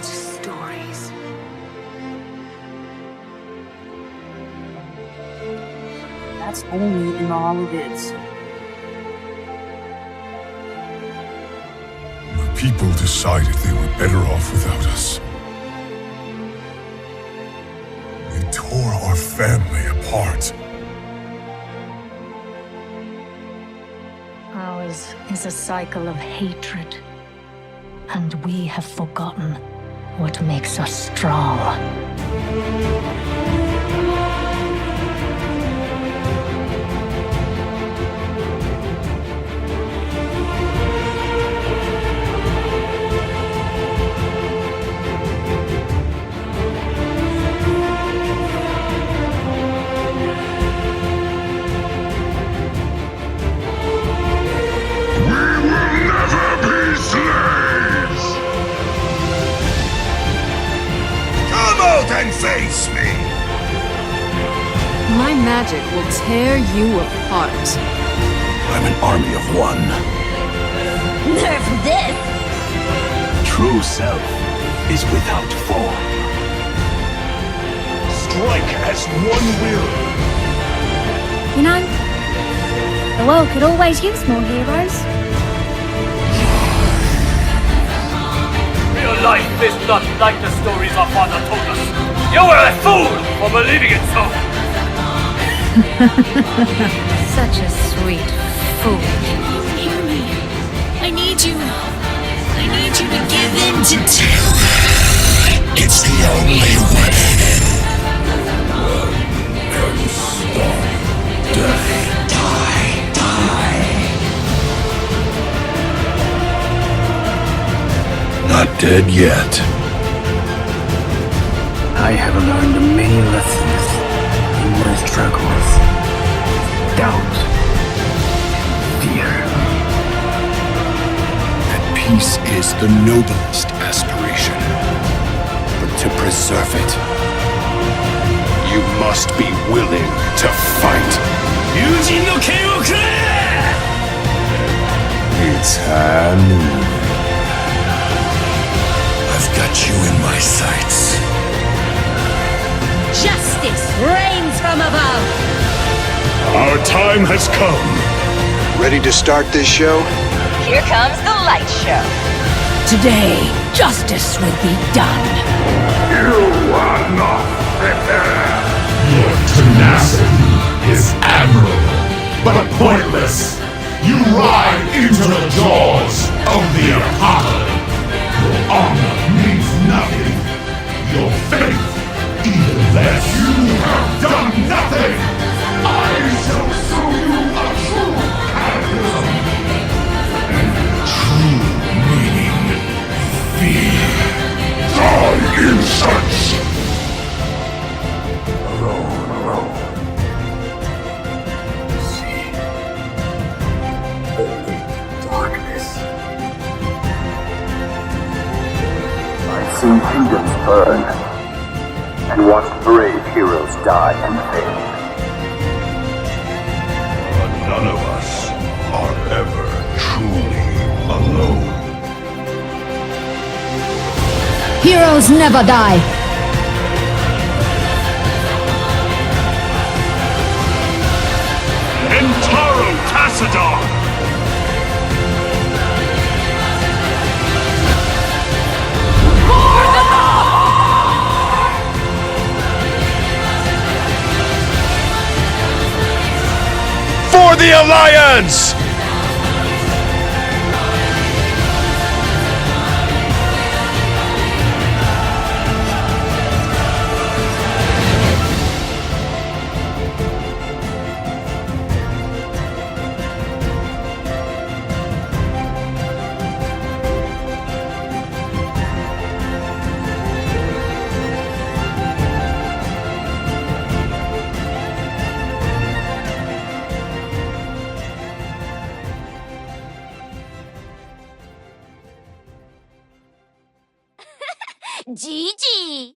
Such stories. That's only in the holidays. The people decided they were better off without us. They tore our family apart. Ours is a cycle of hatred, and we have forgotten what makes us strong. And face me! My magic will tear you apart. I'm an army of one. Nerf this! True self is without form. Strike as one will. You know, the world could always use more heroes. Real life is not like the stories our father told us. You were a fool for believing it so. Such a sweet fool. Hear me. I need you. I need you to give in to terror. It's the only way. And stop. Die. Not dead yet. I have learned many lessons in my struggles. Doubt. Fear. That peace is the noblest aspiration. But to preserve it, you must be willing to fight. It's high noon. I've got you in my sights. Justice reigns from above! Our time has come. Ready to start this show? Here comes the light show. Today, justice will be done. You are not prepared. Your tenacity is admirable, but pointless. You ride into the jaws of the apocalypse. Your honor means nothing. Your faith, even less. You have done nothing. I shall show you a true cataclysm. And true meaning, fear. Die in such. Alone. See. Only darkness. I've seen kingdoms burn, and watched brave heroes die and fade. But none of us are ever truly alone. Heroes never die! Entaro Tassadar! For the Alliance! Gigi!